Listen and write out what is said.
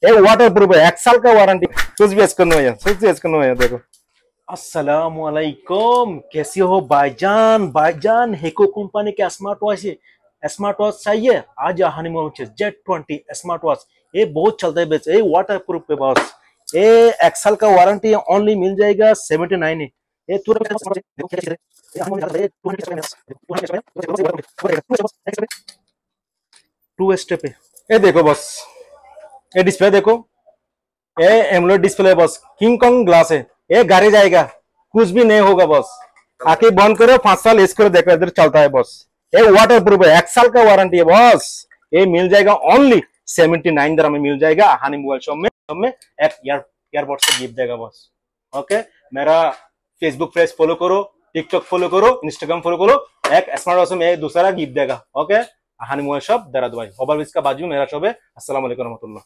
ये water proof है, 1 साल का वारंटी। कुछ भी इसको नहीं है, कुछ भी इसको नहीं है, देखो। अस्सलाम वालेकुम, कैसे हो भाईजान? भाईजान हेको कंपनी के स्मार्ट वॉच है, स्मार्ट वॉच चाहिए आज हनीमून Z20 स्मार्ट वॉच। ये बहुत चलता है बेच, ये वाटर प्रूफ है बॉस। ये 1 साल का वारंटी है, ओनली मिल जाएगा 79 है। ये टू स्टेप है। ये देखो बॉस, ये डिस्प्ले देखो, ये एमोलेड डिस्प्ले है बॉस, किंग कॉन्ग ग्लास है। ये गाड़ी जाएगा, कुछ भी नहीं होगा बॉस। आके बंद करो, 5 साल यूज करो, देखो इधर चलता है बॉस। ये वाटर प्रूफ है, 1 साल का वारंटी है बॉस। ये मिल जाएगा ओनली 79 में मिल जाएगा हानी मोबाइल शॉप में। एक ईयरबड से गिफ्ट देगा बॉस। ओके, मेरा फेसबुक पेज फॉलो करो, टिकटॉक फॉलो करो, इंस्टाग्राम फॉलो करो। एक स्मार्ट वॉच में दूसरा गिफ्ट देगा। ओके, हानी मोबाइल शॉप देहरादून, ओवरब्रिज का बाजू मेरा शॉप है। अस्सलाम वालेकुम रहमतुल्लाह।